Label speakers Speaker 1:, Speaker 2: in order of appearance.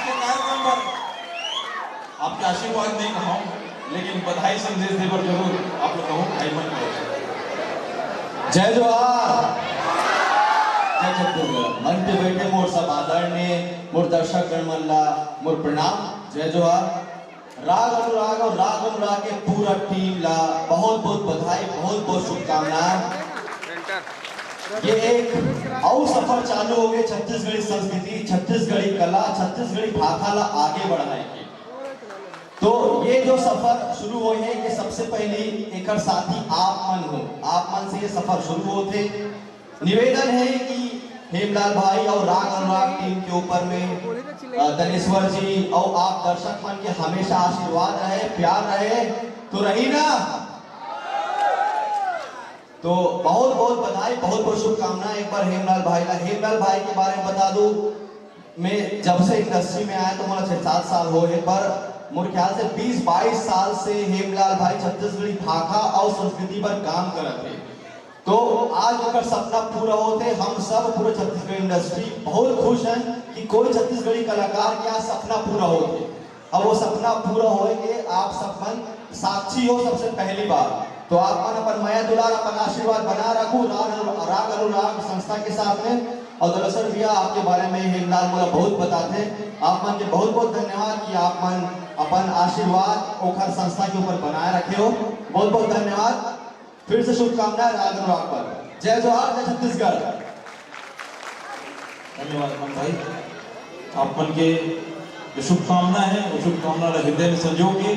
Speaker 1: के कार्यक्रम पर आपके आशीर्वाद नहीं कहूँ, लेकिन बधाई संदेश देकर जरूर आप लोग कहूँ भाई मन करो।
Speaker 2: जय जोहार, जय छत्तीसगढ़। मन पे बैठे मोर सब आदरणीय मोर दर्शक गणमल्ला मोर प्रणाम। जय जोहार। राग अनुराग और राग अनुराग के पूरा टीम ला बहुत बहुत बधाई, बहुत बहुत शुभकामनाएं। ये एक और सफर चालू हो गए छत्तीसगढ़ी संस्कृति, छत्तीसगढ़ी कला, छत्तीसगढ़ी भाषा ला आगे बढ़ाए के। तो ये जो सफर शुरू हुए हैं, ये सबसे पहले एक साथी आप मन हो, आप मन से ये सफर शुरू होते। निवेदन है कि हेमलाल भाई और राग अनुराग टीम के ऊपर में दनेश्वर जी और आप दर्शक मन के हमेशा आशीर्वाद रहे, प्यार रहे, तो रही ना। तो बहुत बहुत बधाई, बहुत बहुत शुभकामनाएं एक बार हेमलाल भाई ला। हेमलाल भाई के बारे में बता दूं, मैं जब से इंडस्ट्री में आया तो मुझे 6-7 साल हो गए, पर मेरे ख्याल से 20-22 साल से हेमलाल भाई छत्तीसगढ़ी भाषा और संस्कृति पर काम करते। तो आज अगर सपना पूरा होते, हम सब पूरे छत्तीसगढ़ इंडस्ट्री बहुत खुश हैं कि कोई छत्तीसगढ़ी कलाकार के यहाँ सपना पूरा होते। अब वो सपना पूरा होएंगे, आप सब मन साक्षी हो सबसे पहली बार। तो आप मन अपन माया दुलार, अपन आशीर्वाद बना रखो राग अनुराग संस्था के साथ में। और दरअसल भैया आपके बारे में हेमलाल मुझे बहुत बताते, आप मन के बहुत बहुत धन्यवाद कि आप मन अपन आशीर्वाद ओखर संस्था के ऊपर बनाए रखे हो। बहुत बहुत धन्यवाद। फिर से शुभकामनाएं राग अनुराग पर। जय जोहार, जय छत्तीसगढ़।
Speaker 1: धन्यवाद मन भाई, आप मन के जो शुभकामना है वो शुभकामना हृदय में संजो के